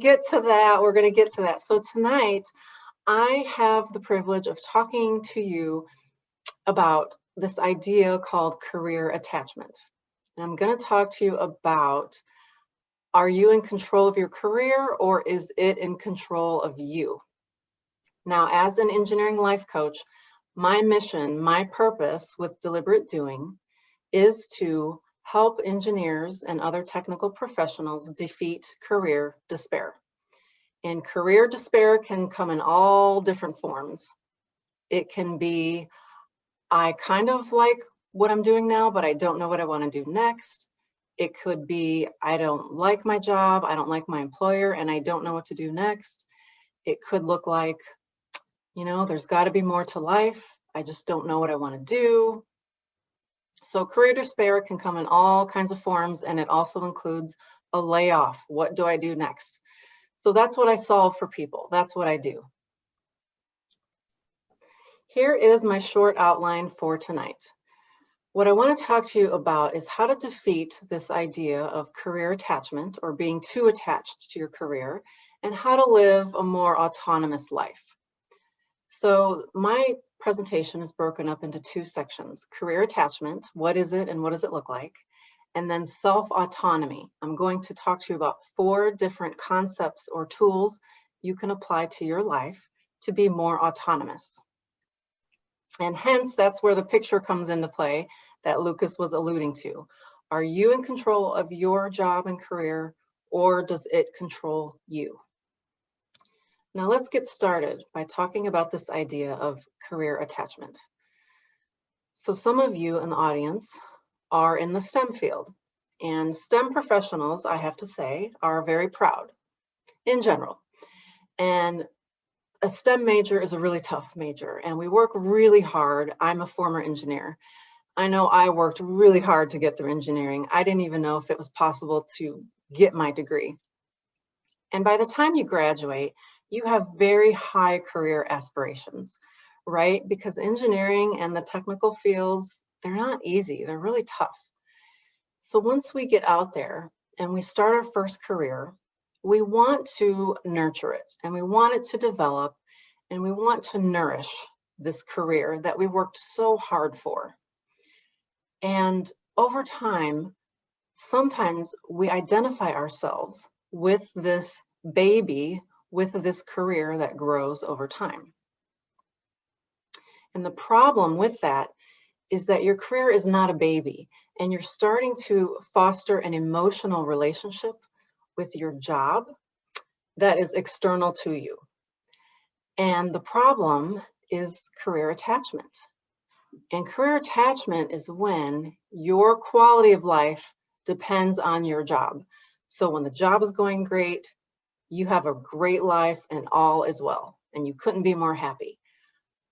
Get to that. We're going to get to that. So tonight, I have the privilege of talking to you about this idea called career attachment. And I'm going to talk to you about, are you in control of your career or is it in control of you? Now, as an engineering life coach, my mission, my purpose with Deliberate Doing is to help engineers and other technical professionals defeat career despair. And career despair can come in all different forms. It can be, I kind of like what I'm doing now, but I don't know what I want to do next. It could be, I don't like my job, I don't like my employer, and I don't know what to do next. It could look like, there's got to be more to life. I just don't know what I want to do. So career despair can come in all kinds of forms, and it also includes a layoff. What do I do next? So that's what I solve for people. That's what I do. Here is my short outline for tonight. What I want to talk to you about is how to defeat this idea of career attachment or being too attached to your career, and how to live a more autonomous life. So my presentation is broken up into two sections: career attachment, what is it and what does it look like? And then self-autonomy. I'm going to talk to you about 4 different concepts or tools you can apply to your life to be more autonomous. And hence, that's where the picture comes into play that Lucas was alluding to. Are you in control of your job and career, or does it control you? Now let's get started by talking about this idea of career attachment. So some of you in the audience are in the STEM field, and STEM professionals, I have to say, are very proud in general. And a STEM major is a really tough major, and we work really hard. I'm a former engineer. I know I worked really hard to get through engineering. I didn't even know if it was possible to get my degree. And by the time you graduate, you have very high career aspirations, right? Because engineering and the technical fields, they're not easy. They're really tough. So once we get out there and we start our first career, we want to nurture it, and we want it to develop, and we want to nourish this career that we worked so hard for. And over time, sometimes we identify ourselves with this baby, with this career that grows over time. And the problem with that is that your career is not a baby, and you're starting to foster an emotional relationship with your job that is external to you. And the problem is career attachment. And career attachment is when your quality of life depends on your job. So when the job is going great, you have a great life and all is well, and you couldn't be more happy.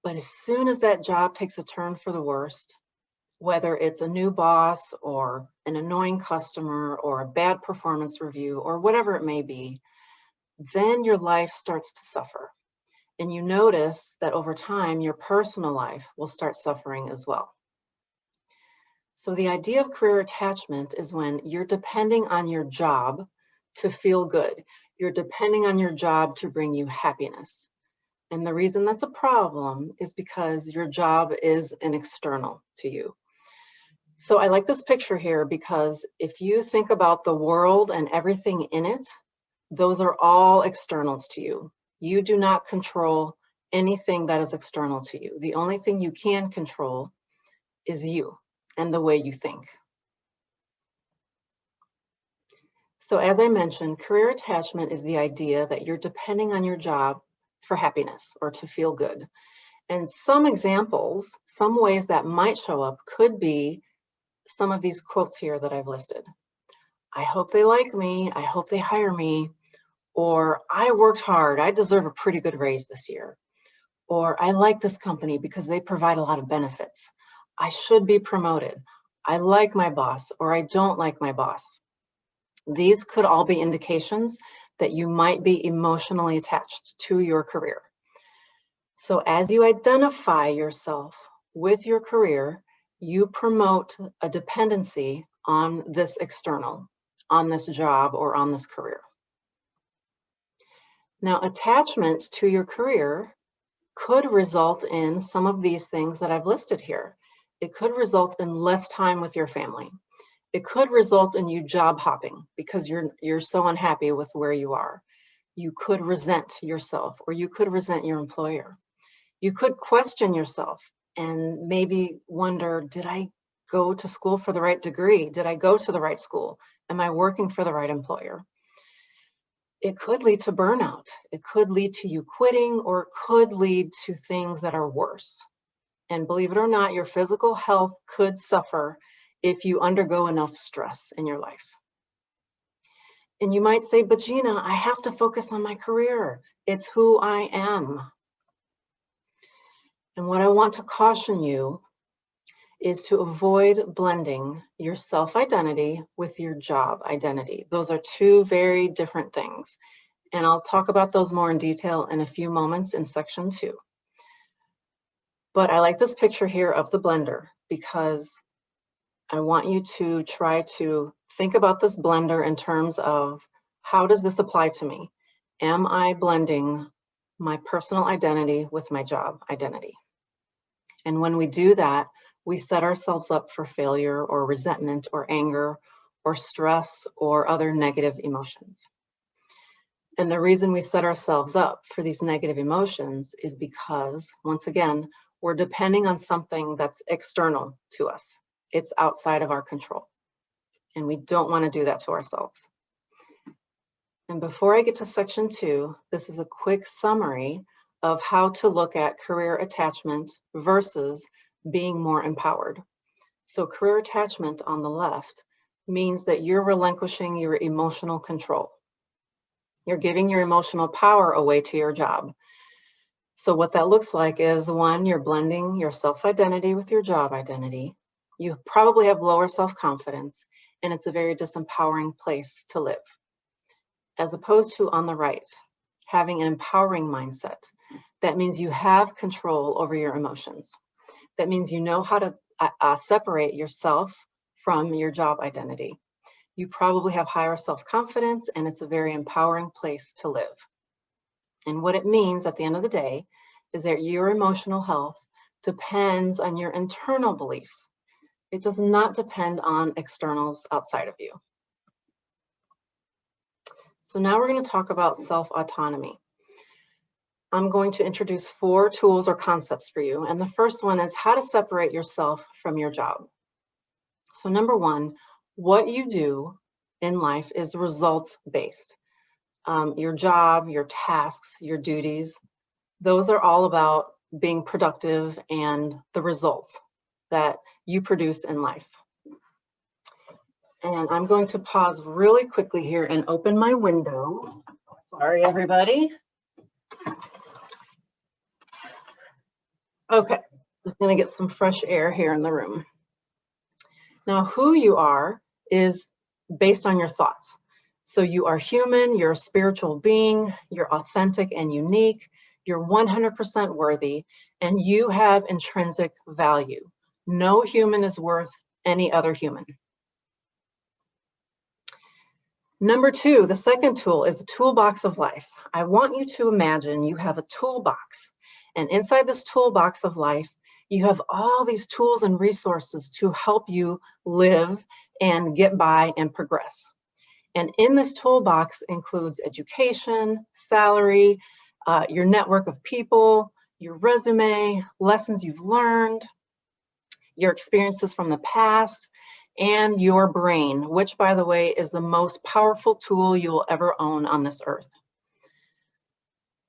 But as soon as that job takes a turn for the worst, whether it's a new boss or an annoying customer or a bad performance review or whatever it may be, then your life starts to suffer. And you notice that over time, your personal life will start suffering as well. So the idea of career attachment is when you're depending on your job to feel good. You're depending on your job to bring you happiness. And the reason that's a problem is because your job is an external to you. So I like this picture here because if you think about the world and everything in it, those are all externals to you. You do not control anything that is external to you. The only thing you can control is you and the way you think. So as I mentioned, career attachment is the idea that you're depending on your job for happiness or to feel good. And some examples, some ways that might show up could be some of these quotes here that I've listed. I hope they like me. I hope they hire me. Or I worked hard. I deserve a pretty good raise this year. Or I like this company because they provide a lot of benefits. I should be promoted. I like my boss, or I don't like my boss. These could all be indications that you might be emotionally attached to your career. So as you identify yourself with your career, you promote a dependency on this external, on this job or on this career. Now, attachment to your career could result in some of these things that I've listed here. It could result in less time with your family. It could result in you job hopping because you're so unhappy with where you are. You could resent yourself, or you could resent your employer. You could question yourself and maybe wonder, did I go to school for the right degree? Did I go to the right school? Am I working for the right employer? It could lead to burnout. It could lead to you quitting, or it could lead to things that are worse. And believe it or not, your physical health could suffer if you undergo enough stress in your life. And you might say, but Gina, I have to focus on my career. It's who I am. And what I want to caution you is to avoid blending your self-identity with your job identity. Those are two very different things. And I'll talk about those more in detail in a few moments in section 2. But I like this picture here of the blender because I want you to try to think about this blender in terms of, how does this apply to me? Am I blending my personal identity with my job identity? And when we do that, we set ourselves up for failure or resentment or anger or stress or other negative emotions. And the reason we set ourselves up for these negative emotions is because, once again, we're depending on something that's external to us. It's outside of our control. And we don't want to do that to ourselves. And before I get to section 2, this is a quick summary of how to look at career attachment versus being more empowered. So career attachment on the left means that you're relinquishing your emotional control. You're giving your emotional power away to your job. So what that looks like is, 1, you're blending your self-identity with your job identity. You probably have lower self-confidence, and it's a very disempowering place to live. As opposed to on the right, having an empowering mindset. That means you have control over your emotions. That means you know how to separate yourself from your job identity. You probably have higher self-confidence, and it's a very empowering place to live. And what it means at the end of the day is that your emotional health depends on your internal beliefs. It does not depend on externals outside of you. So now we're going to talk about self-autonomy. I'm going to introduce 4 tools or concepts for you. And the first one is how to separate yourself from your job. So number 1, what you do in life is results-based. Your job, your tasks, your duties, those are all about being productive and the results that you produce in life. And I'm going to pause really quickly here and open my window. Sorry, everybody. Okay, just gonna get some fresh air here in the room. Now, who you are is based on your thoughts. So you are human, you're a spiritual being, you're authentic and unique, you're 100% worthy, and you have intrinsic value. No human is worth any other human. Number 2, the second tool is the Toolbox of Life. I want you to imagine you have a toolbox, and inside this Toolbox of Life, you have all these tools and resources to help you live and get by and progress. And in this toolbox includes education, salary, your network of people, your resume, lessons you've learned, your experiences from the past, and your brain, which, by the way, is the most powerful tool you will ever own on this earth.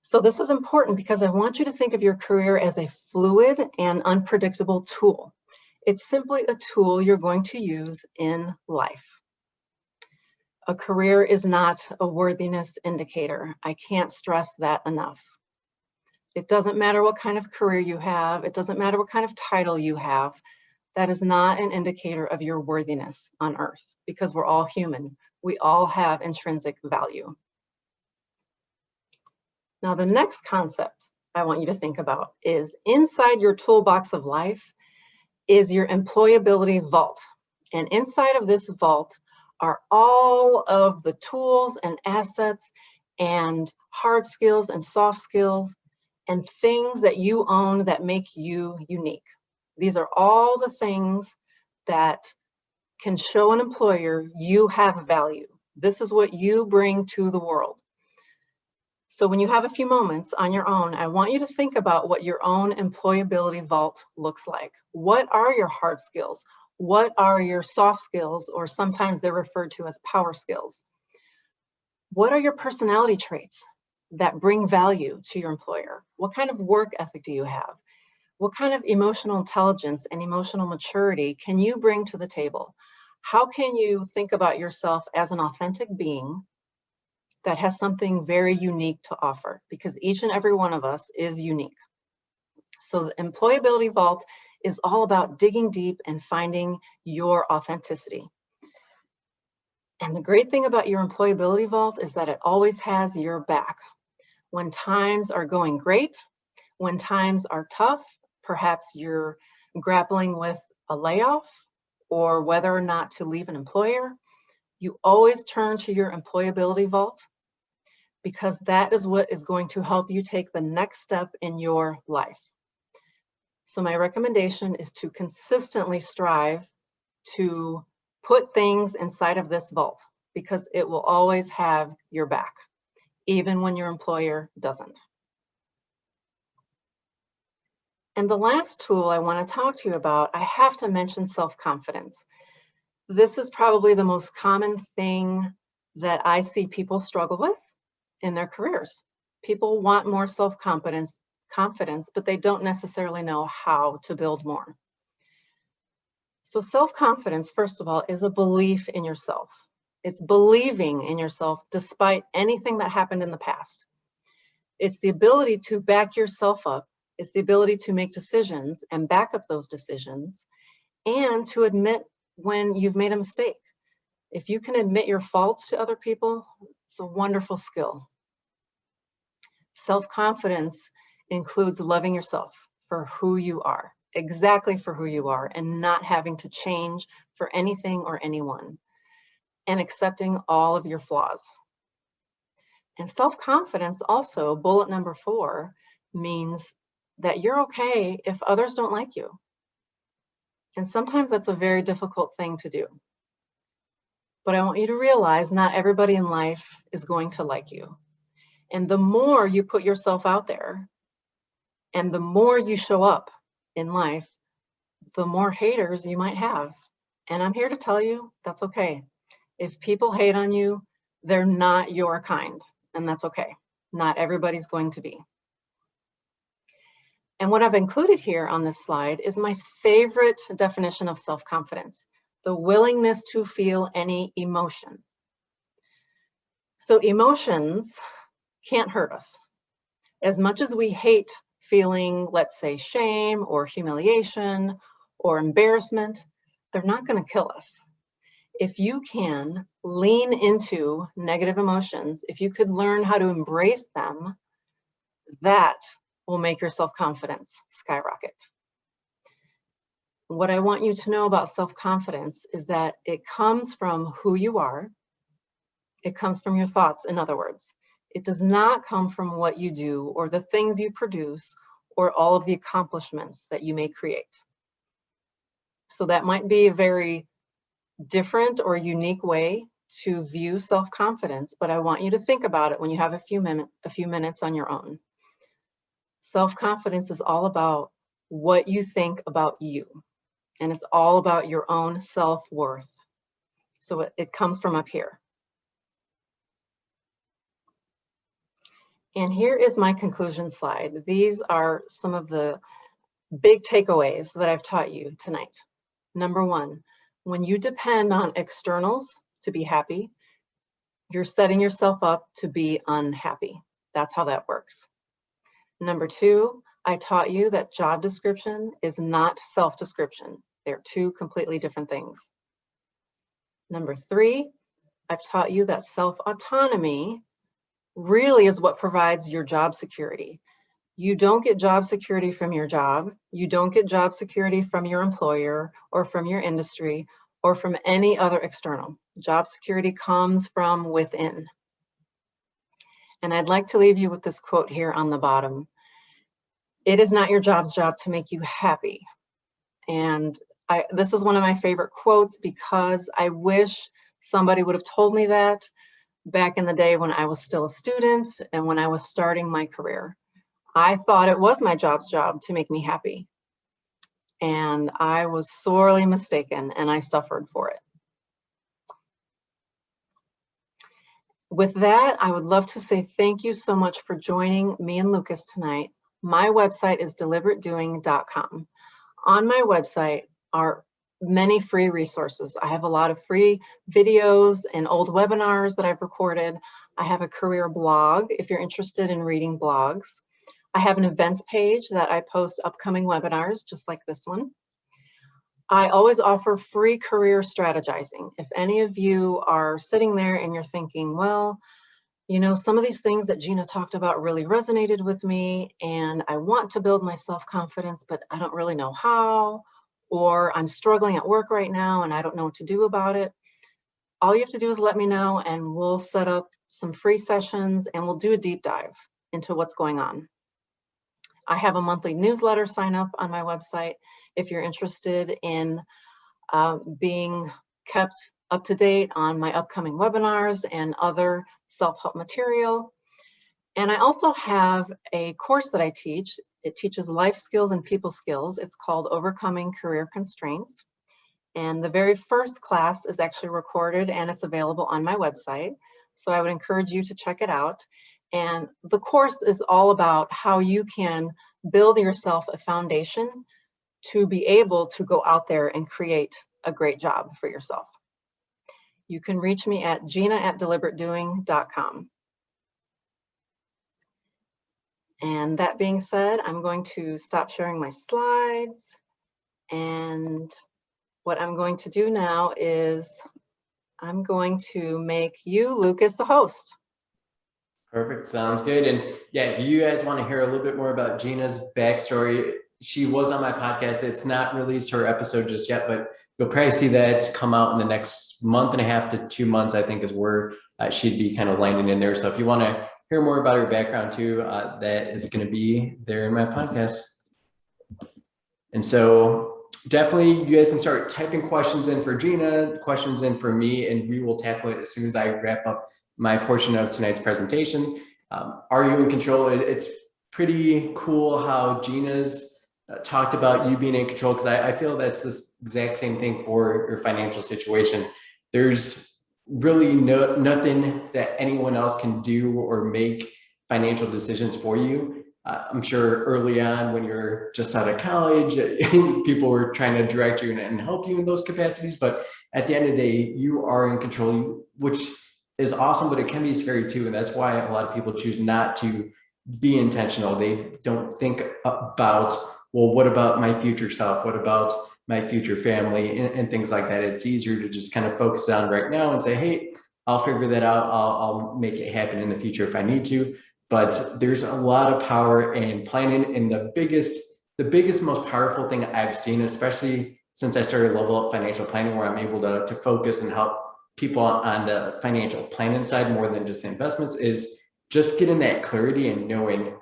So this is important because I want you to think of your career as a fluid and unpredictable tool. It's simply a tool you're going to use in life. A career is not a worthiness indicator. I can't stress that enough. It doesn't matter what kind of career you have. It doesn't matter what kind of title you have. That is not an indicator of your worthiness on earth, because we're all human. We all have intrinsic value. Now, the next concept I want you to think about is inside your Toolbox of Life is your Employability Vault. And inside of this vault are all of the tools and assets and hard skills and soft skills and things that you own that make you unique. These are all the things that can show an employer you have value. This is what you bring to the world. So when you have a few moments on your own, I want you to think about what your own employability vault looks like. What are your hard skills? What are your soft skills, or sometimes they're referred to as power skills? What are your personality traits that bring value to your employer? What kind of work ethic do you have? What kind of emotional intelligence and emotional maturity can you bring to the table? How can you think about yourself as an authentic being that has something very unique to offer? Because each and every one of us is unique. So the Employability Vault is all about digging deep and finding your authenticity. And the great thing about your Employability Vault is that it always has your back. When times are going great, when times are tough, perhaps you're grappling with a layoff or whether or not to leave an employer, you always turn to your Employability Vault, because that is what is going to help you take the next step in your life. So my recommendation is to consistently strive to put things inside of this vault, because it will always have your back, even when your employer doesn't. And the last tool I want to talk to you about, I have to mention self-confidence. This is probably the most common thing that I see people struggle with in their careers. People want more self-confidence, but they don't necessarily know how to build more. So self-confidence, first of all, is a belief in yourself. It's believing in yourself despite anything that happened in the past. It's the ability to back yourself up. It's the ability to make decisions and back up those decisions, and to admit when you've made a mistake. If you can admit your faults to other people, it's a wonderful skill. Self-confidence includes loving yourself for who you are, exactly for who you are, and not having to change for anything or anyone, and accepting all of your flaws. And self-confidence also, bullet number 4, means that you're okay if others don't like you. And sometimes that's a very difficult thing to do. But I want you to realize not everybody in life is going to like you. And the more you put yourself out there, and the more you show up in life, the more haters you might have. And I'm here to tell you that's okay. If people hate on you, they're not your kind, and that's okay. Not everybody's going to be. And what I've included here on this slide is my favorite definition of self-confidence: the willingness to feel any emotion. So emotions can't hurt us. As much as we hate feeling, let's say, shame or humiliation or embarrassment, they're not going to kill us. If you can lean into negative emotions, if you could learn how to embrace them, that will make your self-confidence skyrocket. What I want you to know about self-confidence is that it comes from who you are. It comes from your thoughts, in other words. It does not come from what you do or the things you produce or all of the accomplishments that you may create. So that might be a very different or unique way to view self-confidence, but I want you to think about it when you have a few minutes on your own. Self-confidence is all about what you think about you, and it's all about your own self-worth. So it comes from up here. And here is my conclusion slide. These are some of the big takeaways that I've taught you tonight. Number 1, when you depend on externals to be happy, you're setting yourself up to be unhappy. That's how that works. Number 2, I taught you that job description is not self-description. They're two completely different things. Number 3, I've taught you that self-autonomy really is what provides your job security. You don't get job security from your job. You don't get job security from your employer or from your industry or from any other external. Job security comes from within. And I'd like to leave you with this quote here on the bottom. It is not your job's job to make you happy. And this is one of my favorite quotes because I wish somebody would have told me that back in the day when I was still a student and when I was starting my career. I thought it was my job's job to make me happy. And I was sorely mistaken, and I suffered for it. With that, I would love to say thank you so much for joining me and Lucas tonight. My website is deliberatedoing.com. On my website are many free resources. I have a lot of free videos and old webinars that I've recorded. I have a career blog if you're interested in reading blogs. I have an events page that I post upcoming webinars, just like this one. I always offer free career strategizing. If any of you are sitting there and you're thinking, well, you know, some of these things that Gina talked about really resonated with me, and I want to build my self-confidence, but I don't really know how, or I'm struggling at work right now and I don't know what to do about it. All you have to do is let me know, and we'll set up some free sessions and we'll do a deep dive into what's going on. I have a monthly newsletter sign up on my website if you're interested in being kept up to date on my upcoming webinars and other self-help material. And I also have a course that I teach. It teaches life skills and people skills. It's called Overcoming Career Constraints. And the very first class is actually recorded and it's available on my website. So I would encourage you to check it out. And the course is all about how you can build yourself a foundation to be able to go out there and create a great job for yourself. You can reach me at gina@deliberatedoing.com. And that being said, I'm going to stop sharing my slides. And what I'm going to do now is I'm going to make you, Lucas, the host. Perfect. Sounds good. And yeah, if you guys want to hear a little bit more about Gina's backstory, she was on my podcast. It's not released her episode just yet, but you'll probably see that come out in the next month and a half to 2 months, I think is where she'd be kind of landing in there. So if you want to hear more about her background too, that is going to be there in my podcast. And so definitely you guys can start typing questions in for Gina, questions in for me, and we will tackle it as soon as I wrap up my portion of tonight's presentation. Are you in control? It's pretty cool how Gina's talked about you being in control, because I feel that's the exact same thing for your financial situation. There's really nothing that anyone else can do or make financial decisions for you. I'm sure early on when you're just out of college, people were trying to direct you and help you in those capacities. But at the end of the day, you are in control, which is awesome, but it can be scary too. And that's why a lot of people choose not to be intentional. They don't think about, well, what about my future self? What about my future family and things like that? It's easier to just kind of focus on right now and say, hey, I'll figure that out. I'll make it happen in the future if I need to. But there's a lot of power in planning. And the biggest, most powerful thing I've seen, especially since I started Level Up Financial Planning, where I'm able to focus and help people on the financial planning side more than just investments, is just getting that clarity and knowing.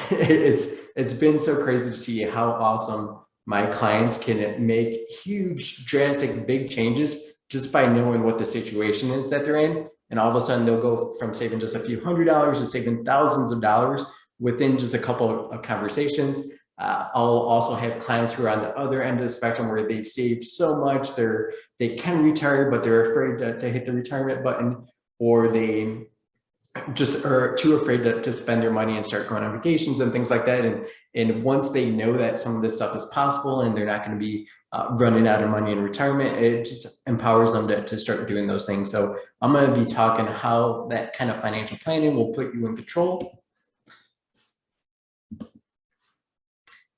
It's been so crazy to see how awesome my clients can make huge, drastic, big changes just by knowing what the situation is that they're in. And all of a sudden they'll go from saving just a few $100s to saving thousands of dollars within just a couple of conversations. I'll also have clients who are on the other end of the spectrum where they've saved so much they can retire, but they're afraid to hit the retirement button, or they just are too afraid to spend their money and start going on vacations and things like that. And once they know that some of this stuff is possible and they're not going to be running out of money in retirement, it just empowers them to start doing those things. So I'm going to be talking how that kind of financial planning will put you in control.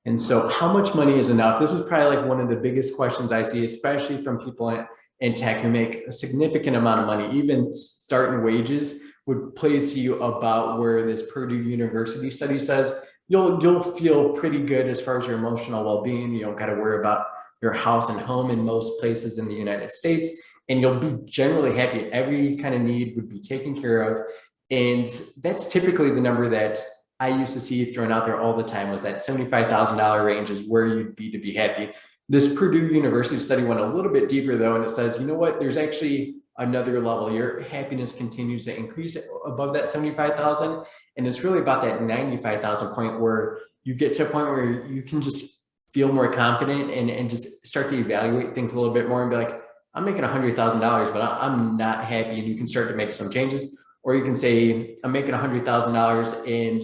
And so how much money is enough? This is probably like one of the biggest questions I see, especially from people in tech who make a significant amount of money. Even starting wages would place you about where this Purdue University study says you'll feel pretty good as far as your emotional well-being. You don't got to worry about your house and home in most places in the United States, and you'll be generally happy. Every kind of need would be taken care of. And that's typically the number that I used to see thrown out there all the time, was that $75,000 range is where you'd be to be happy. This Purdue University study went a little bit deeper though, and it says, you know what, there's actually another level. Your happiness continues to increase above that 75,000. And it's really about that 95,000 point where you get to a point where you can just feel more confident and just start to evaluate things a little bit more and be like, I'm making $100,000, but I'm not happy. And you can start to make some changes. Or you can say, I'm making $100,000 and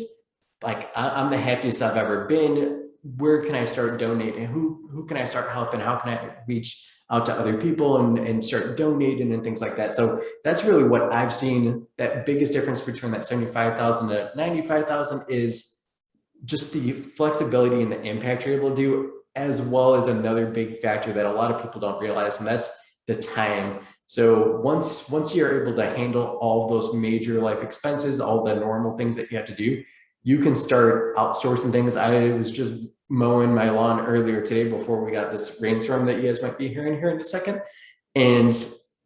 like, I'm the happiest I've ever been. Where can I start donating? Who can I start helping? How can I reach out to other people and start donating and things like that? So that's really what I've seen. That biggest difference between that 75,000 to 95,000 is just the flexibility and the impact you're able to do, as well as another big factor that a lot of people don't realize, and that's the time. So once you're able to handle all of those major life expenses, all the normal things that you have to do, you can start outsourcing things. I was just mowing my lawn earlier today before we got this rainstorm that you guys might be hearing here in a second. And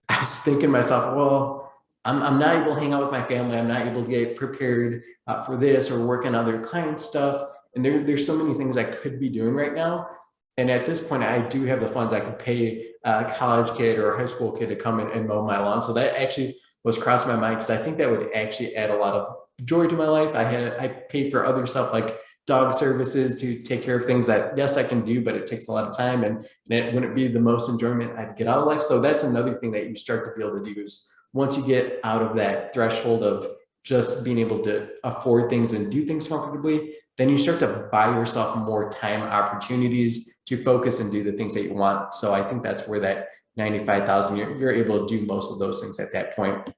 I was thinking to myself, well, I'm not able to hang out with my family. I'm not able to get prepared for this or work on other client stuff. And there's so many things I could be doing right now. And at this point, I do have the funds. I could pay a college kid or a high school kid to come in and mow my lawn. So that actually was crossing my mind, because I think that would actually add a lot of joy to my life. I pay for other stuff like dog services to take care of things that, yes, I can do, but it takes a lot of time, and it wouldn't be the most enjoyment I'd get out of life. So that's another thing that you start to be able to do, is once you get out of that threshold of just being able to afford things and do things comfortably, then you start to buy yourself more time opportunities to focus and do the things that you want. So I think that's where that 95,000, you're able to do most of those things at that point.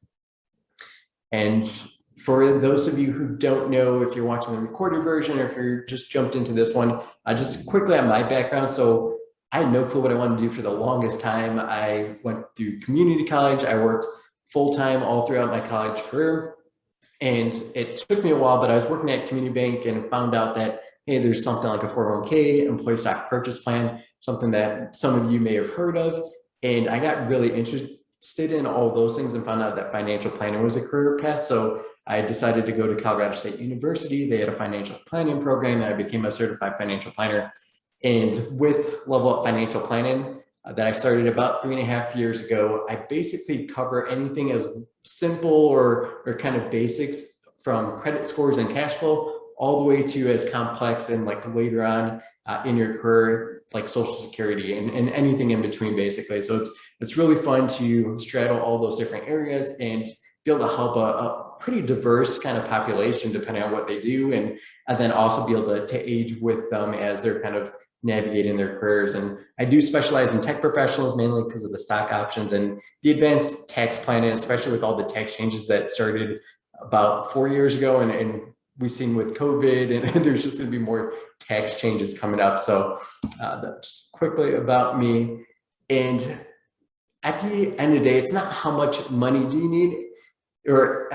And for those of you who don't know, if you're watching the recorded version or if you're just jumped into this one, just quickly on my background. So I had no clue what I wanted to do for the longest time. I went through community college. I worked full-time all throughout my college career. And it took me a while, but I was working at community bank and found out that, hey, there's something like a 401k, employee stock purchase plan, something that some of you may have heard of. And I got really interested in all those things and found out that financial planning was a career path. So I decided to go to Colorado State University. They had a financial planning program, and I became a certified financial planner. And with Level Up Financial Planning that I started about 3.5 years ago, I basically cover anything as simple or kind of basics, from credit scores and cash flow, all the way to as complex and like later on in your career, like Social Security and anything in between, basically. So it's really fun to straddle all those different areas and be able to help a pretty diverse kind of population depending on what they do, and then also be able to age with them as they're kind of navigating their careers. And I do specialize in tech professionals, mainly because of the stock options and the advanced tax planning, especially with all the tax changes that started about 4 years ago, and we've seen with COVID, and there's just going to be more tax changes coming up. So that's quickly about me. And at the end of the day, it's not how much money do you need, or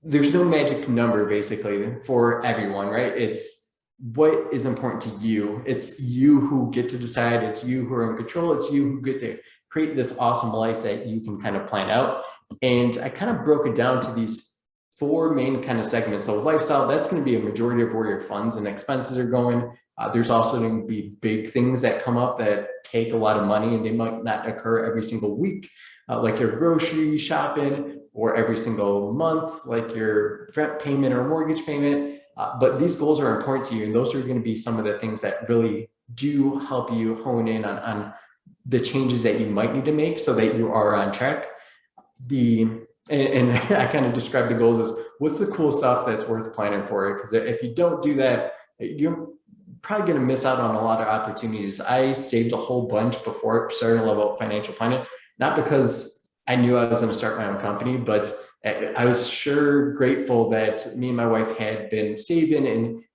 there's no magic number basically for everyone, right? It's what is important to you. It's you who get to decide. It's you who are in control. It's you who get to create this awesome life that you can kind of plan out. And I kind of broke it down to these 4 main kind of segments. So lifestyle, that's going to be a majority of where your funds and expenses are going. There's also going to be big things that come up that take a lot of money, and they might not occur every single week, like your grocery shopping, or every single month, like your rent payment or mortgage payment. But these goals are important to you, and those are going to be some of the things that really do help you hone in on the changes that you might need to make so that you are on track. And I kind of describe the goals as, what's the cool stuff that's worth planning for? Because if you don't do that, you're probably going to miss out on a lot of opportunities. I saved a whole bunch before starting Level Up Financial Planning, not because I knew I was going to start my own company, but I was sure grateful that me and my wife had been saving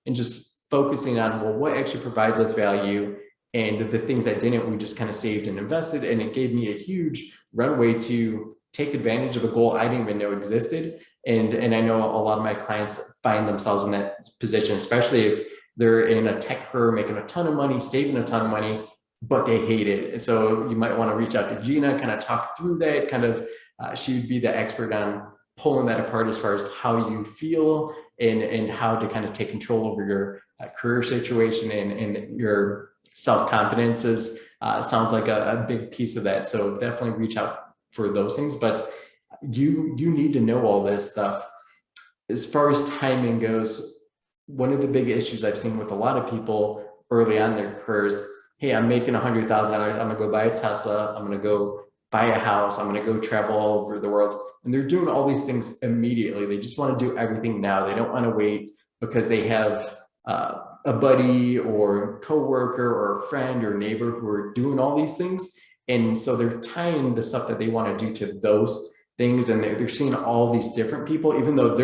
and just focusing on, well, what actually provides us value, and the things that didn't, we just kind of saved and invested. And it gave me a huge runway to take advantage of a goal I didn't even know existed. And I know a lot of my clients find themselves in that position, especially if they're in a tech career, making a ton of money, saving a ton of money, but they hate it. And so you might want to reach out to Gina, kind of talk through that, kind of, she would be the expert on pulling that apart as far as how you feel and how to kind of take control over your career situation and your self-confidence is sounds like a big piece of that. So definitely reach out for those things, but you need to know all this stuff. As far as timing goes, one of the big issues I've seen with a lot of people early on in their careers, hey, I'm making $100,000. I'm gonna go buy a Tesla. I'm gonna go buy a house. I'm gonna go travel all over the world. And they're doing all these things immediately. They just want to do everything now. They don't want to wait because they have a buddy or coworker or a friend or neighbor who are doing all these things. And so they're tying the stuff that they want to do to those things. And they're seeing all these different people, even though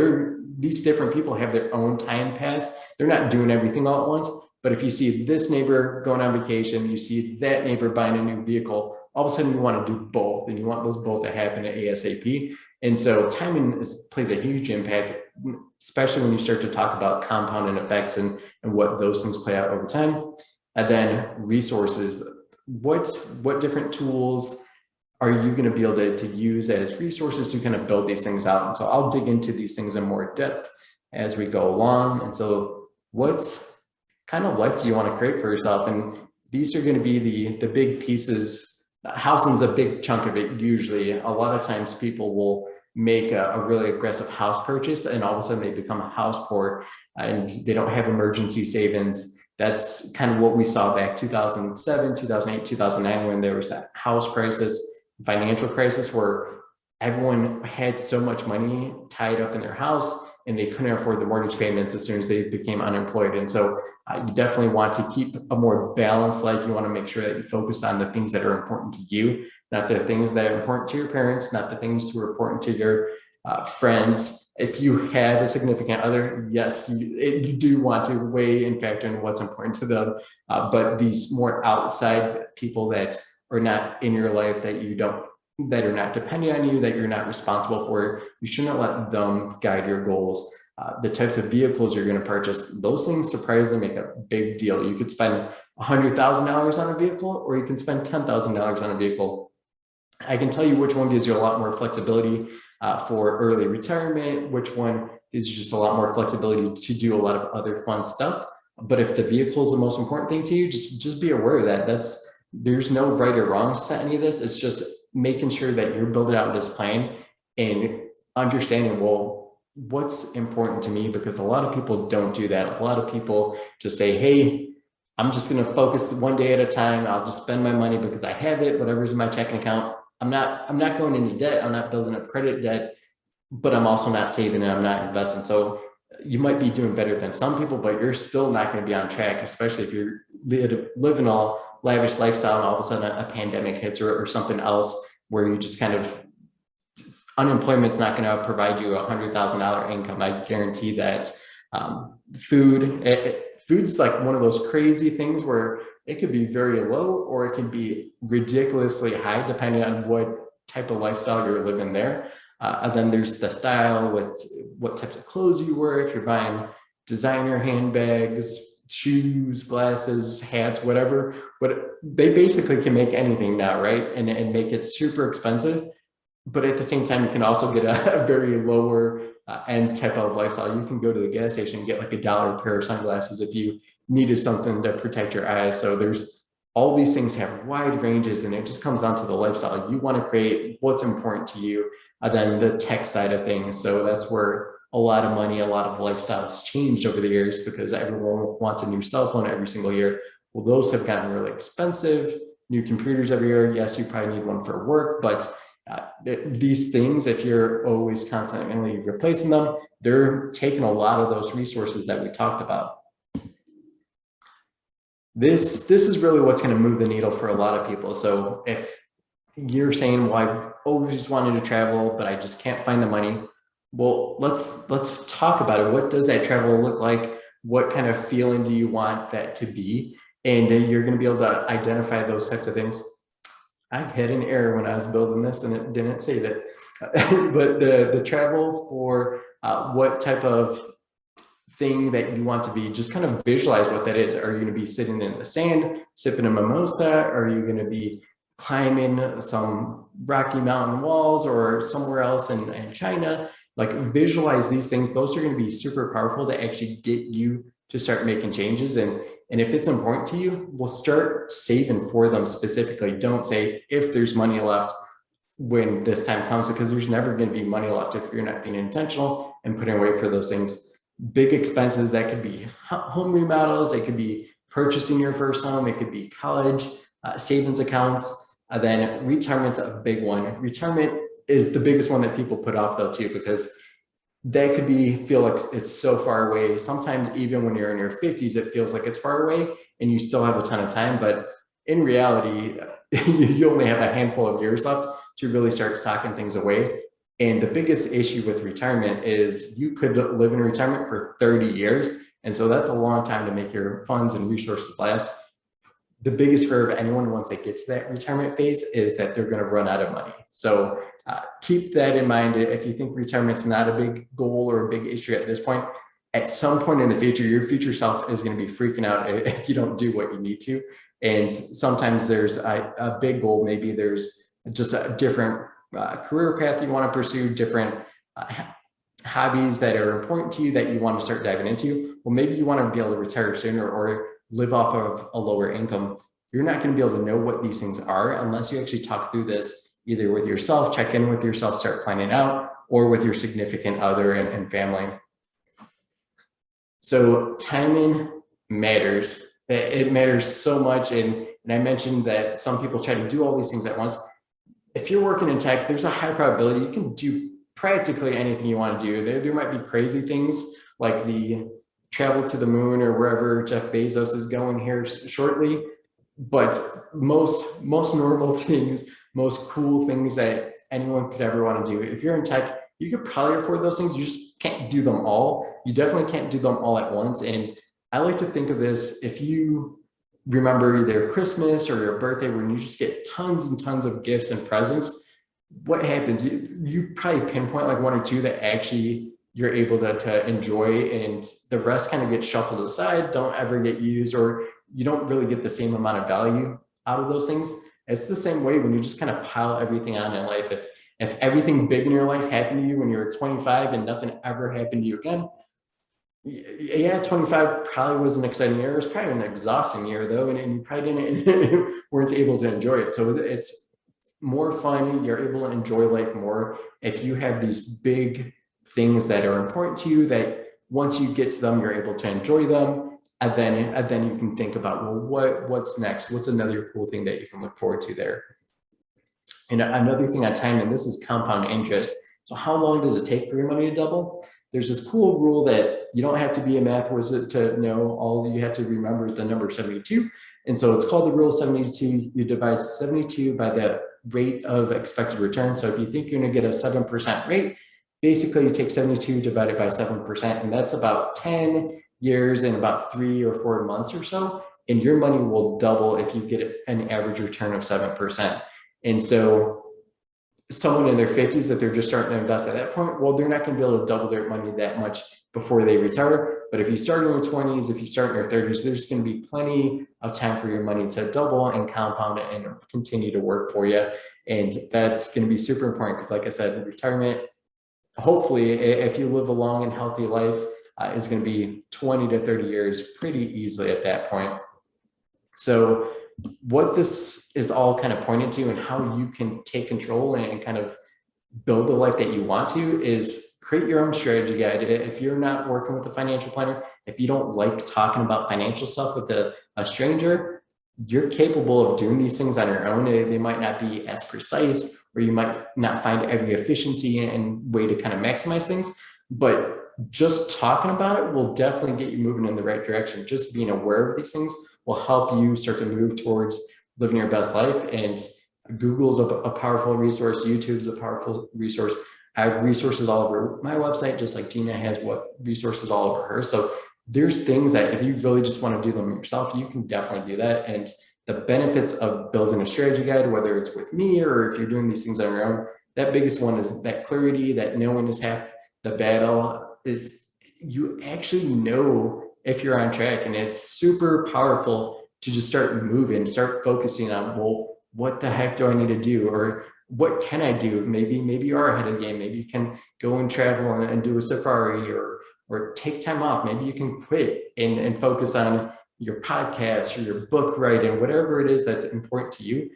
these different people have their own time pass. They're not doing everything all at once. But if you see this neighbor going on vacation, you see that neighbor buying a new vehicle, all of a sudden you want to do both, and you want those both to happen at ASAP. And so timing plays a huge impact, especially when you start to talk about compounding effects and what those things play out over time. And then resources. What different tools are you going to be able to use as resources to kind of build these things out? And so I'll dig into these things in more depth as we go along. And so what kind of life do you want to create for yourself? And these are going to be the big pieces. Housing's a big chunk of it. Usually a lot of times people will make a really aggressive house purchase and all of a sudden they become house poor and they don't have emergency savings. That's kind of what we saw back 2007, 2008, 2009, when there was that house crisis, financial crisis, where everyone had so much money tied up in their house and they couldn't afford the mortgage payments as soon as they became unemployed. And so you definitely want to keep a more balanced life. You want to make sure that you focus on the things that are important to you, not the things that are important to your parents, not the things who are important to your friends. If you have a significant other, yes, you do want to weigh and factor in what's important to them. But these more outside people that are not in your life, that are not depending on you, that you're not responsible for, you shouldn't let them guide your goals. The types of vehicles you're going to purchase, those things surprisingly make a big deal. You could spend $100,000 on a vehicle, or you can spend $10,000 on a vehicle. I can tell you which one gives you a lot more flexibility for early retirement, which one gives you just a lot more flexibility to do a lot of other fun stuff. But if the vehicle is the most important thing to you, just be aware of that. There's no right or wrong to any of this. It's just making sure that you're building out this plan and understanding, well, what's important to me? Because a lot of people don't do that. A lot of people just say, hey, I'm just going to focus one day at a time. I'll just spend my money because I have it, whatever's in my checking account. I'm not going into debt. I'm not building up credit debt, but I'm also not saving and I'm not investing. So you might be doing better than some people, but you're still not going to be on track, especially if you're living a lavish lifestyle and all of a sudden a pandemic hits or something else where you just kind of, unemployment's not going to provide you $100,000 income. I guarantee that. Food's like one of those crazy things where it could be very low or it can be ridiculously high depending on what type of lifestyle you're living there. And then there's the style with what types of clothes you wear. If you're buying designer handbags, shoes, glasses, hats, whatever, but they basically can make anything now, right? And make it super expensive. But at the same time, you can also get a very lower end type of lifestyle. You can go to the gas station and get like $1 a pair of sunglasses if you needed something to protect your eyes. So there's all these things have wide ranges, and it just comes down to the lifestyle. You want to create what's important to you, and then the tech side of things. So that's where a lot of money, a lot of lifestyles changed over the years because everyone wants a new cell phone every single year. Well, those have gotten really expensive. New computers every year. Yes, you probably need one for work, but these things, if you're always constantly replacing them, they're taking a lot of those resources that we talked about. This is really what's going to move the needle for a lot of people. So if you're saying, well, I've always wanted to travel, but I just can't find the money. Well, let's talk about it. What does that travel look like? What kind of feeling do you want that to be? And then you're going to be able to identify those types of things. I had an error when I was building this and it didn't save it. But the travel for what type of thing that you want to be, just kind of visualize what that is. Are you going to be sitting in the sand, sipping a mimosa? Are you going to be climbing some Rocky Mountain walls or somewhere else in China? Like visualize these things. Those are going to be super powerful to actually get you to start making changes. And if it's important to you, we'll start saving for them specifically. Don't say if there's money left when this time comes, because there's never going to be money left if you're not being intentional and putting away for those things. Big expenses, that could be home remodels, it could be purchasing your first home, it could be college, savings accounts. Then retirement's a big one. Retirement is the biggest one that people put off though too, because that could feel like it's so far away. Sometimes even when you're in your 50s, it feels like it's far away and you still have a ton of time. But in reality, you only have a handful of years left to really start socking things away. And the biggest issue with retirement is you could live in retirement for 30 years. And so that's a long time to make your funds and resources last. The biggest fear of anyone once they get to that retirement phase is that they're going to run out of money. So keep that in mind. If you think retirement's not a big goal or a big issue at this point, at some point in the future, your future self is going to be freaking out if you don't do what you need to. And sometimes there's a big goal. Maybe there's just a different career path you want to pursue, different hobbies that are important to you that you want to start diving into. Well, maybe you want to be able to retire sooner or live off of a lower income. You're not going to be able to know what these things are unless you actually talk through this either with yourself, check in with yourself, start planning out, or with your significant other and family. So timing matters. It matters so much. And I mentioned that some people try to do all these things at once. If you're working in tech, there's a high probability you can do practically anything you want to do. There might be crazy things like the travel to the moon or wherever Jeff Bezos is going here shortly. But most normal things, most cool things that anyone could ever want to do. If you're in tech, you could probably afford those things. You just can't do them all. You definitely can't do them all at once. And I like to think of this, if you remember either Christmas or your birthday when you just get tons and tons of gifts and presents, what happens? You probably pinpoint like one or two that actually you're able to enjoy, and the rest kind of get shuffled aside, don't ever get used, or you don't really get the same amount of value out of those things. It's the same way when you just kind of pile everything on in life. If everything big in your life happened to you when you were 25 and nothing ever happened to you again, yeah, 25 probably was an exciting year. It was probably an exhausting year though, and you probably weren't able to enjoy it. So it's more fun. You're able to enjoy life more if you have these big things that are important to you, that once you get to them, you're able to enjoy them. And then you can think about, well, what's next? What's another cool thing that you can look forward to there? And another thing on time, and this is compound interest. So how long does it take for your money to double? There's this cool rule that you don't have to be a math wizard to know. All you have to remember is the number 72. And so it's called the rule of 72. You divide 72 by the rate of expected return. So if you think you're going to get a 7% rate, basically you take 72 divided by 7%, and that's about 10 years and about 3 or 4 months or so. And your money will double if you get an average return of 7%. And so someone in their 50s that they're just starting to invest at that point, well, they're not going to be able to double their money that much before they retire. But if you start in your 20s, if you start in your 30s, there's going to be plenty of time for your money to double and compound it and continue to work for you. And that's going to be super important because, like I said, retirement, hopefully, if you live a long and healthy life, is going to be 20 to 30 years pretty easily at that point. So what this is all kind of pointed to and how you can take control and kind of build the life that you want to is create your own strategy guide. If you're not working with a financial planner, if you don't like talking about financial stuff with a stranger, you're capable of doing these things on your own. They might not be as precise, or you might not find every efficiency and way to kind of maximize things, but just talking about it will definitely get you moving in the right direction. Just being aware of these things will help you start to move towards living your best life. And Google's a powerful resource. YouTube's a powerful resource. I have resources all over my website, just like Gina has resources all over hers. So there's things that if you really just want to do them yourself, you can definitely do that. And the benefits of building a strategy guide, whether it's with me or if you're doing these things on your own, that biggest one is that clarity, that knowing is half the battle. Is you actually know if you're on track, and it's super powerful to just start moving, start focusing on, well, what the heck do I need to do? Or what can I do? Maybe you are ahead of the game. Maybe you can go and travel and do a safari, or take time off. Maybe you can quit and focus on your podcast or your book writing, whatever it is that's important to you.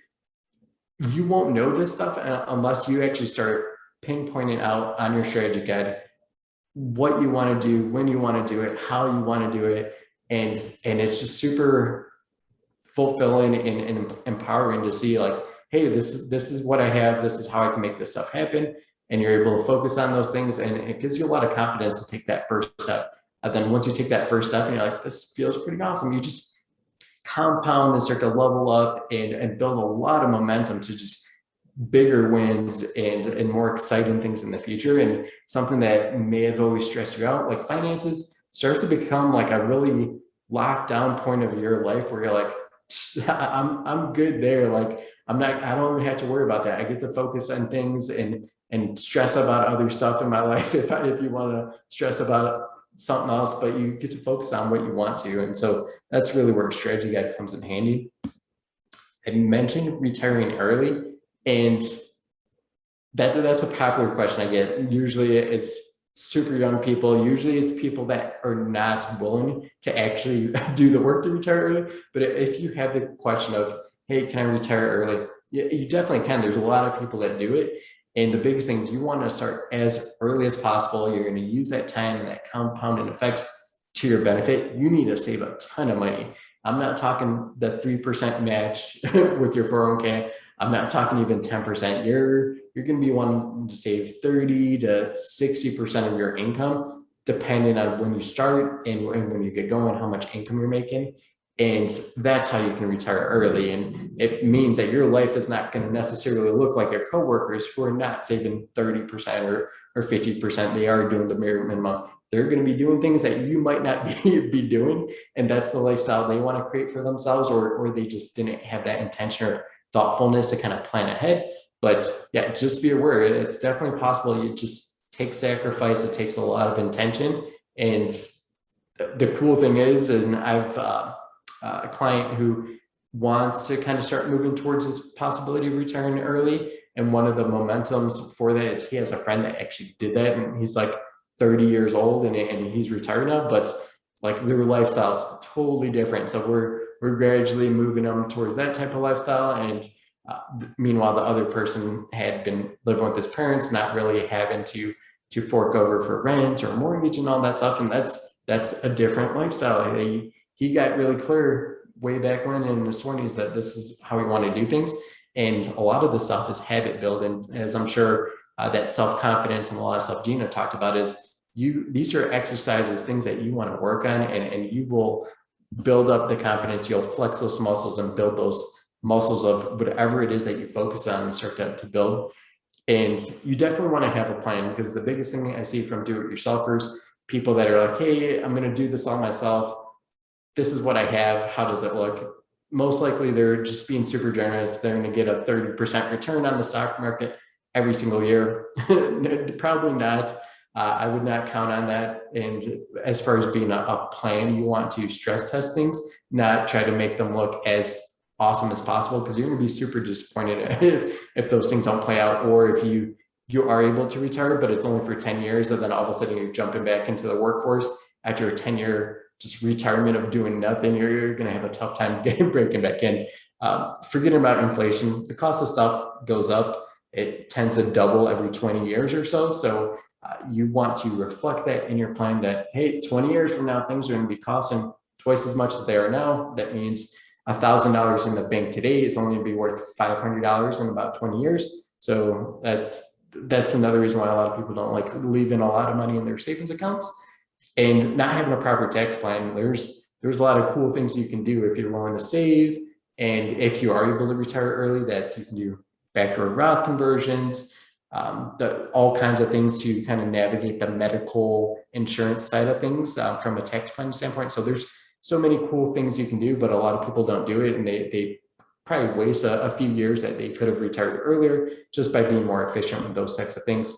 You won't know this stuff unless you actually start pinpointing out on your strategy guide what you want to do, when you want to do it, how you want to do it. And it's just super fulfilling and empowering to see, like, hey, this is what I have, this is how I can make this stuff happen. And you're able to focus on those things, and it gives you a lot of confidence to take that first step. And then once you take that first step and you're like, this feels pretty awesome, you just compound and start to level up and build a lot of momentum to just bigger wins and more exciting things in the future. And something that may have always stressed you out, like finances, starts to become like a really locked down point of your life where you're like, I'm good there. Like, I don't even have to worry about that. I get to focus on things and stress about other stuff in my life if you want to stress about something else, but you get to focus on what you want to. And so that's really where a strategy guide comes in handy. I mentioned retiring early, and that's a popular question I get. Usually it's super young people. Usually it's people that are not willing to actually do the work to retire early. But if you have the question of, hey, can I retire early? You definitely can. There's a lot of people that do it. And the biggest thing is you want to start as early as possible. You're going to use that time and that compounding effects to your benefit. You need to save a ton of money. I'm not talking the 3% match with your 401k. I'm not talking even 10%. You're going to be wanting to save 30 to 60% of your income, depending on when you start and when you get going, how much income you're making. And that's how you can retire early. And it means that your life is not going to necessarily look like your coworkers who are not saving 30% or 50%. They are doing the bare minimum. They're going to be doing things that you might not be doing. And that's the lifestyle they want to create for themselves, or they just didn't have that intention or thoughtfulness to kind of plan ahead. But yeah, just be aware, it's definitely possible. You just take sacrifice. It takes a lot of intention. And the cool thing is, and I've a client who wants to kind of start moving towards this possibility of retiring early. And one of the momentums for that is he has a friend that actually did that. And he's like 30 years old and he's retired now, but like their lifestyle's totally different. So we're gradually moving them towards that type of lifestyle. And meanwhile, the other person had been living with his parents, not really having to fork over for rent or mortgage and all that stuff. And that's a different lifestyle. He got really clear way back when in his 20s that this is how we want to do things. And a lot of the stuff is habit building, as I'm sure that self-confidence and a lot of stuff Gina talked about is these are exercises, things that you want to work on, and you will build up the confidence. You'll flex those muscles and build those muscles of whatever it is that you focus on and start to build. And you definitely want to have a plan, because the biggest thing I see from do-it-yourselfers, people that are like, hey, I'm going to do this all myself. This is what I have. How does it look? Most likely they're just being super generous. They're going to get a 30% return on the stock market every single year. Probably not. I would not count on that. And as far as being a plan, you want to stress test things, not try to make them look as awesome as possible, because you're going to be super disappointed if those things don't play out, or if you are able to retire, but it's only for 10 years. And then all of a sudden you're jumping back into the workforce after a 10-year just retirement of doing nothing. You're going to have a tough time breaking back in. Forgetting about inflation, the cost of stuff goes up. It tends to double every 20 years or so. So you want to reflect that in your plan that, hey, 20 years from now, things are going to be costing twice as much as they are now. That means $1,000 in the bank today is only going to be worth $500 in about 20 years. So that's another reason why a lot of people don't like leaving a lot of money in their savings accounts. And not having a proper tax plan, there's a lot of cool things you can do if you're willing to save. And if you are able to retire early, that you can do backdoor Roth conversions, all kinds of things to kind of navigate the medical insurance side of things from a tax plan standpoint. So there's so many cool things you can do, but a lot of people don't do it. And they probably waste a few years that they could have retired earlier just by being more efficient with those types of things.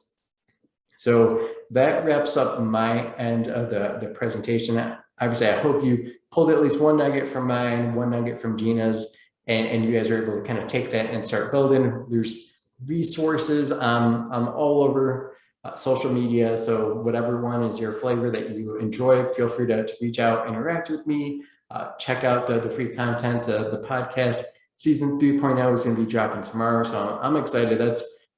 So that wraps up my end of the presentation. Obviously, I hope you pulled at least one nugget from mine, one nugget from Gina's, and you guys are able to kind of take that and start building. There's resources. I'm all over social media. So whatever one is your flavor that you enjoy, feel free to reach out, interact with me, check out the free content. The podcast season 3.0 is going to be dropping tomorrow. So I'm excited.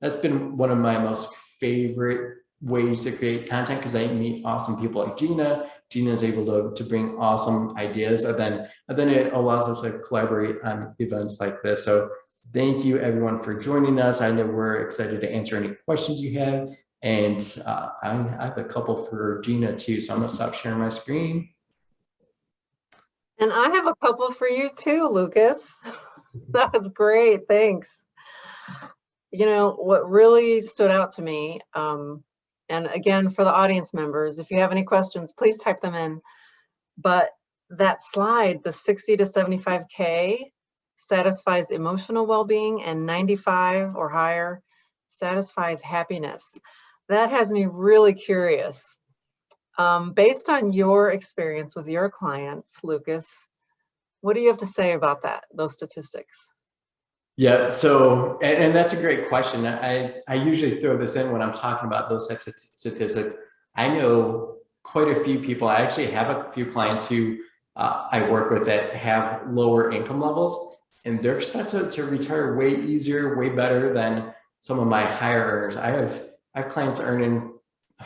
That's been one of my most favorite ways to create content, because I meet awesome people like Gina. Gina is able to bring awesome ideas, and then it allows us to collaborate on events like this. So thank you everyone for joining us. I know we're excited to answer any questions you have. And I have a couple for Gina too. So I'm gonna stop sharing my screen. And I have a couple for you too, Lucas. That was great, thanks. You know, what really stood out to me, and again, for the audience members, if you have any questions, please type them in. But that slide, the 60 to 75K satisfies emotional well-being, and 95 or higher satisfies happiness. That has me really curious. Based on your experience with your clients, Lucas, what do you have to say about those statistics? Yeah, so, and that's a great question. I usually throw this in when I'm talking about those types of statistics. I know quite a few people. I actually have a few clients who I work with that have lower income levels, and they're set to retire way easier, way better than some of my higher earners. I have clients earning,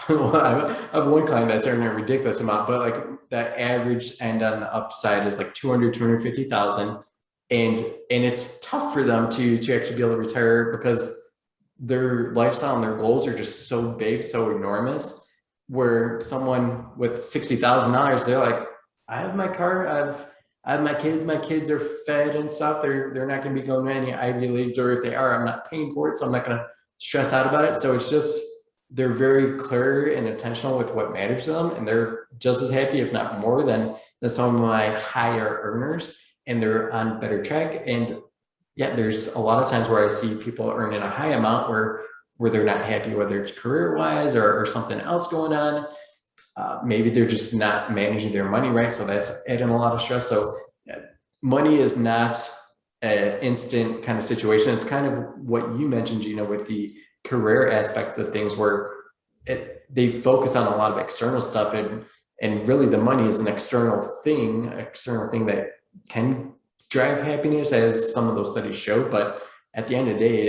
well, I have one client that's earning a ridiculous amount, but like that average end on the upside is like 250,000. And it's tough for them to actually be able to retire, because their lifestyle and their goals are just so big, so enormous, where someone with $60,000, they're like, I have my car, I have my kids are fed and stuff. They're not going to be going to any Ivy Leagues, or if they are, I'm not paying for it, so I'm not going to stress out about it. So it's just, they're very clear and intentional with what matters to them, and they're just as happy, if not more, than some of my higher earners, and they're on better track. And yeah, there's a lot of times where I see people earning a high amount where they're not happy, whether it's career wise or something else going on. Maybe they're just not managing their money right, so that's adding a lot of stress. So money is not an instant kind of situation. It's kind of what you mentioned, Gina, with the career aspect of things, where they focus on a lot of external stuff, and really the money is an external thing that can drive happiness, as some of those studies show. But at the end of the day,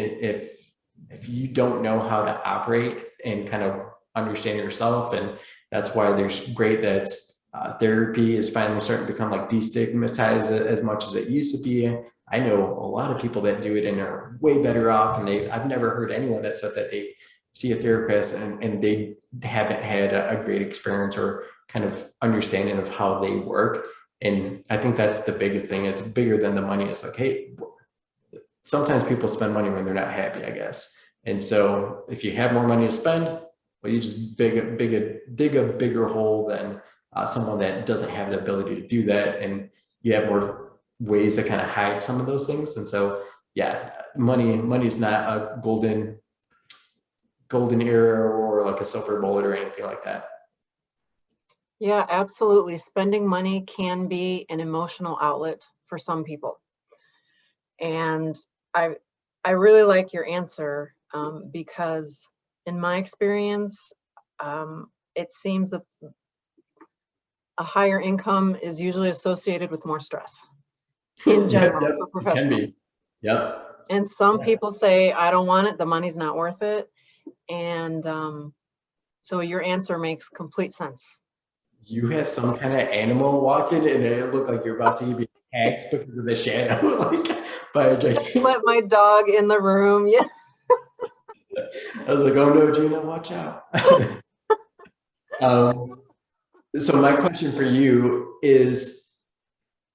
if you don't know how to operate and kind of understand yourself, and that's why there's great that therapy is finally starting to become like destigmatized as much as it used to be. I know a lot of people that do it and are way better off, and I've never heard anyone that said that they see a therapist and they haven't had a great experience or kind of understanding of how they work. And I think that's the biggest thing. It's bigger than the money. It's like, hey, sometimes people spend money when they're not happy, I guess. And so if you have more money to spend, well, you just dig a bigger hole than someone that doesn't have the ability to do that. And you have more ways to kind of hide some of those things. And so, yeah, money is not a golden era or like a silver bullet or anything like that. Yeah, absolutely. Spending money can be an emotional outlet for some people. And I really like your answer, because in my experience, it seems that a higher income is usually associated with more stress in general for professionals. Can be. Yep. And some people say, I don't want it, the money's not worth it. And so your answer makes complete sense. You have some kind of animal walking, and it looked like you're about to be attacked because of the shadow, like by a gigantic. Let my dog in the room. Yeah. I was like, oh no, Gina, watch out. So my question for you is,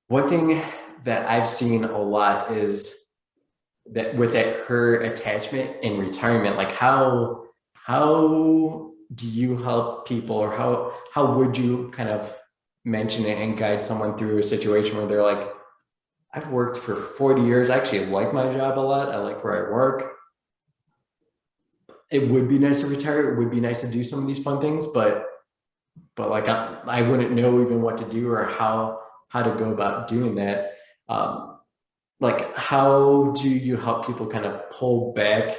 one thing that I've seen a lot is that with that career attachment and retirement, like how do you help people, or how would you kind of mention it and guide someone through a situation where they're like, I've worked for 40 years. I actually like my job a lot. I like where I work. It would be nice to retire. It would be nice to do some of these fun things, but like I wouldn't know even what to do or how to go about doing that. Like, how do you help people kind of pull back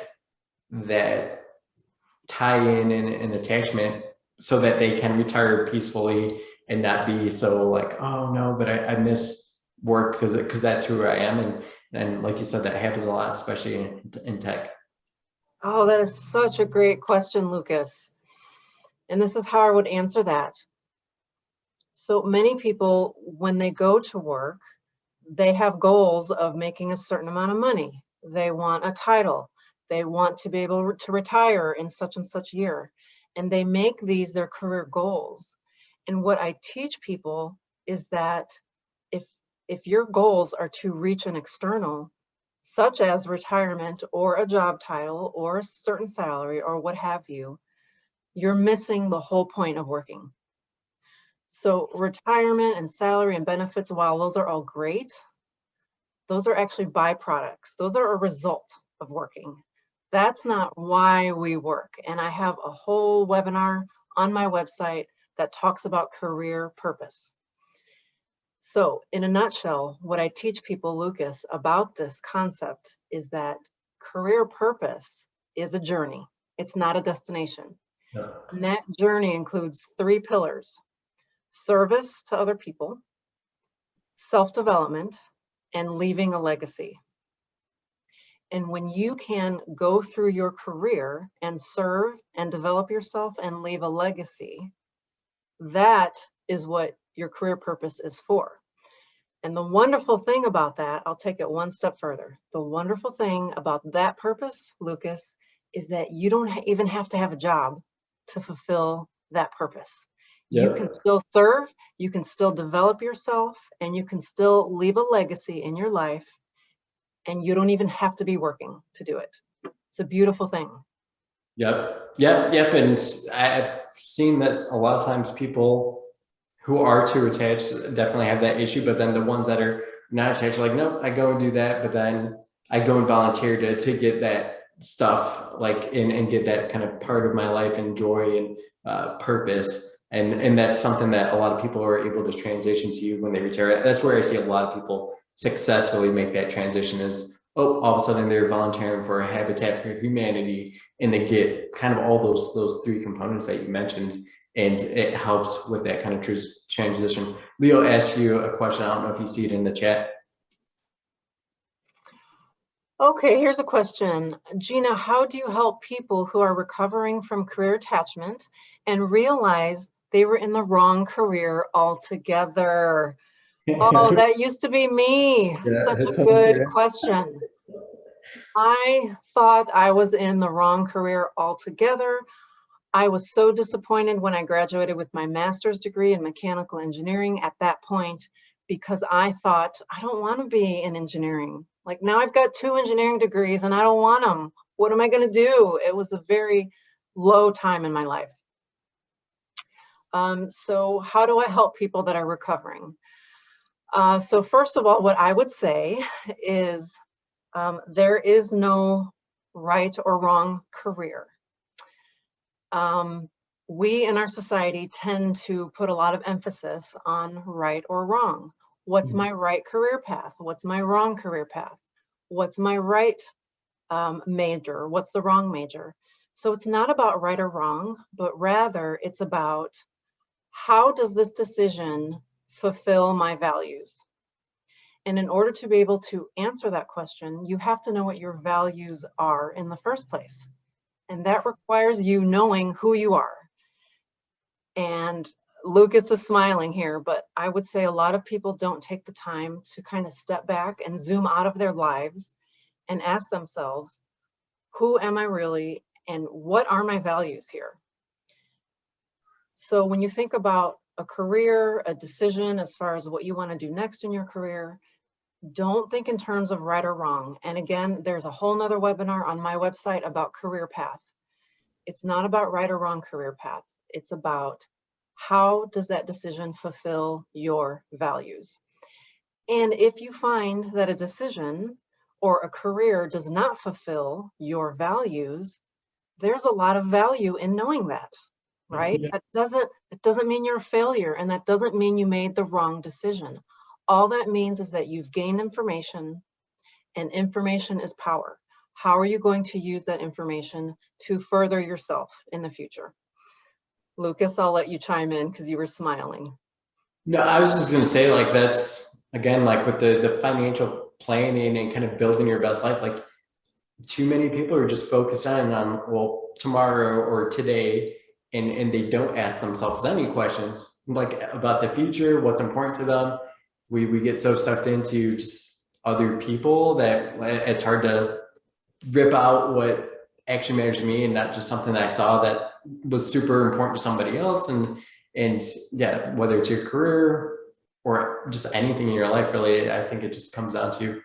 that tie-in and attachment so that they can retire peacefully and not be so like, oh no, but I miss work because that's who I am. And like you said, that happens a lot, especially in tech. Oh, that is such a great question, Lucas. And this is how I would answer that. So many people, when they go to work, they have goals of making a certain amount of money. They want a title. They want to be able to retire in such and such year. And they make these their career goals. And what I teach people is that if your goals are to reach an external, such as retirement or a job title or a certain salary or what have you, you're missing the whole point of working. So retirement and salary and benefits, while those are all great, those are actually byproducts. Those are a result of working. That's not why we work. And I have a whole webinar on my website that talks about career purpose. So in a nutshell, what I teach people, Lucas, about this concept is that career purpose is a journey. It's not a destination. Yeah. And that journey includes 3 pillars: service to other people, self-development, and leaving a legacy. And when you can go through your career and serve and develop yourself and leave a legacy, that is what your career purpose is for. And the wonderful thing about that, I'll take it one step further. The wonderful thing about that purpose, Lucas, is that you don't even have to have a job to fulfill that purpose. Yep. You can still serve, you can still develop yourself, and you can still leave a legacy in your life, and you don't even have to be working to do it. It's a beautiful thing. Yep. And I've seen that a lot of times people who are too attached definitely have that issue, but then the ones that are not attached are like, nope, I go and do that, but then I go and volunteer to get that stuff, like, and get that kind of part of my life and joy and purpose. And that's something that a lot of people are able to transition to when they retire. That's where I see a lot of people successfully make that transition is, oh, all of a sudden they're volunteering for a Habitat for Humanity, and they get kind of all those 3 components that you mentioned, and it helps with that kind of transition. Leo asked you a question. I don't know if you see it in the chat. Okay, here's a question. Gina, how do you help people who are recovering from career attachment and realize they were in the wrong career altogether? Oh, that used to be me. Yeah, Such a good question. I thought I was in the wrong career altogether. I was so disappointed when I graduated with my master's degree in mechanical engineering at that point, because I thought, I don't want to be in engineering. Like, now I've got 2 engineering degrees and I don't want them. What am I going to do? It was a very low time in my life. So how do I help people that are recovering? So first of all, what I would say is there is no right or wrong career. We in our society tend to put a lot of emphasis on right or wrong. What's my right career path? What's my wrong career path? What's my right major? What's the wrong major? So it's not about right or wrong, but rather it's about, how does this decision fulfill my values? And in order to be able to answer that question, you have to know what your values are in the first place. And that requires you knowing who you are. And Lucas is smiling here, but I would say a lot of people don't take the time to kind of step back and zoom out of their lives and ask themselves, who am I really, and what are my values here? So when you think about a career, a decision as far as what you want to do next in your career, don't think in terms of right or wrong. And again, there's a whole nother webinar on my website about career path. It's not about right or wrong career path. It's about, how does that decision fulfill your values? And if you find that a decision or a career does not fulfill your values, there's a lot of value in knowing that, right? Yeah. It doesn't mean you're a failure, and that doesn't mean you made the wrong decision. All that means is that you've gained information, and information is power. How are you going to use that information to further yourself in the future? Lucas, I'll let you chime in because you were smiling. No, I was just going to say, like, that's again, like with the financial planning and kind of building your best life, like too many people are just focused on well, tomorrow or today, and they don't ask themselves any questions like about the future, what's important to them. We get so sucked into just other people that it's hard to rip out what actually matters to me and not just something that I saw that was super important to somebody else. And yeah, whether it's your career or just anything in your life related, I think it just comes down to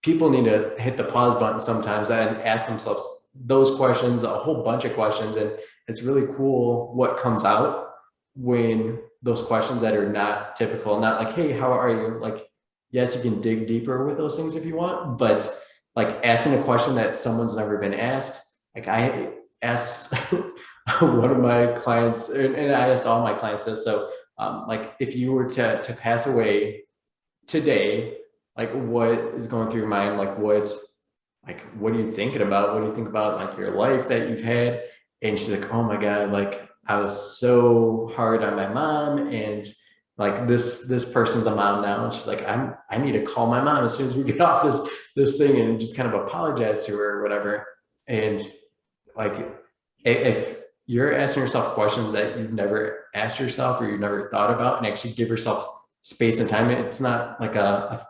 people need to hit the pause button sometimes and ask themselves those questions, a whole bunch of questions. And it's really cool what comes out when those questions that are not typical, not like, hey, how are you? Like, yes, you can dig deeper with those things if you want, but like asking a question that someone's never been asked. Like I asked one of my clients, and I asked all my clients this. So like if you were to pass away today, like what is going through your mind? Like what are you thinking about? What do you think about like your life that you've had? And she's like, oh my God, like I was so hard on my mom, and like this person's a mom now. And she's like, I need to call my mom as soon as we get off this thing and just kind of apologize to her or whatever. And like if you're asking yourself questions that you've never asked yourself or you've never thought about, and actually give yourself space and time, it's not like a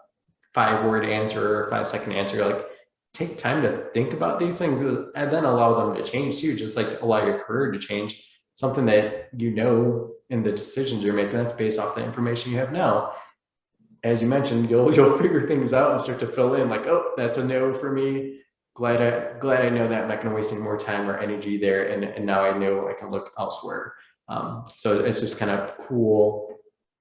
5-word answer or a 5-second answer. Like take time to think about these things and then allow them to change too. Just like allow your career to change, something that you know in the decisions you're making that's based off the information you have now. As you mentioned, you'll figure things out and start to fill in like, oh, that's a no for me. Glad I know that I'm not going to waste any more time or energy there, and now I know I can look elsewhere. So it's just kind of cool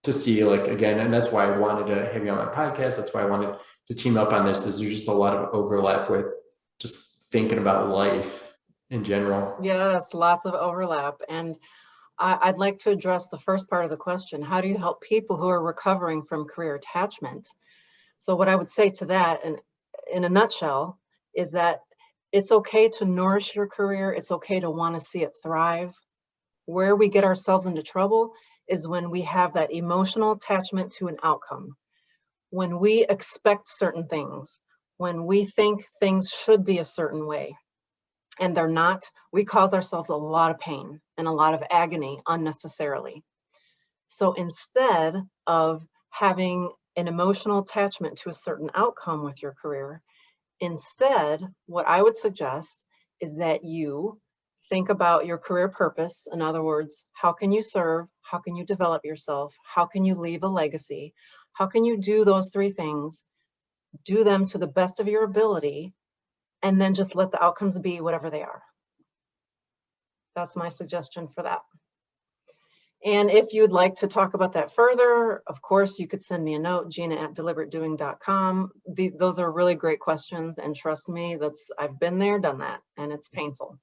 to see, like, again, and that's why I wanted to have you on my podcast. That's why I wanted to team up on this, is there's just a lot of overlap with just thinking about life in general. Yes, lots of overlap. And I'd like to address the first part of the question. How do you help people who are recovering from career attachment? So what I would say to that, and in a nutshell, is that it's okay to nourish your career. It's okay to want to see it thrive. Where we get ourselves into trouble is when we have that emotional attachment to an outcome, when we expect certain things, when we think things should be a certain way and they're not. We cause ourselves a lot of pain and a lot of agony unnecessarily. So instead of having an emotional attachment to a certain outcome with your career, instead, what I would suggest is that you think about your career purpose. In other words, how can you serve? How can you develop yourself? How can you leave a legacy? How can you do those 3 things? Do them to the best of your ability, and then just let the outcomes be whatever they are. That's my suggestion for that. And if you'd like to talk about that further, of course, you could send me a note, gina@deliberatedoing.com. Those are really great questions, and trust me, I've been there, done that, and it's painful.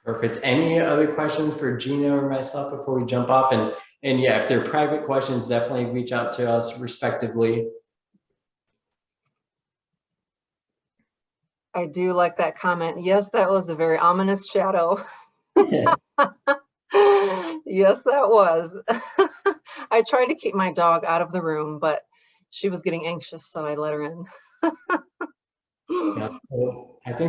Perfect. Any other questions for Gina or myself before we jump off? And yeah, if they're private questions, definitely reach out to us respectively. I do like that comment. Yes, that was a very ominous shadow. Yeah. Yes, that was. I tried to keep my dog out of the room, but she was getting anxious, so I let her in. Yeah. So I think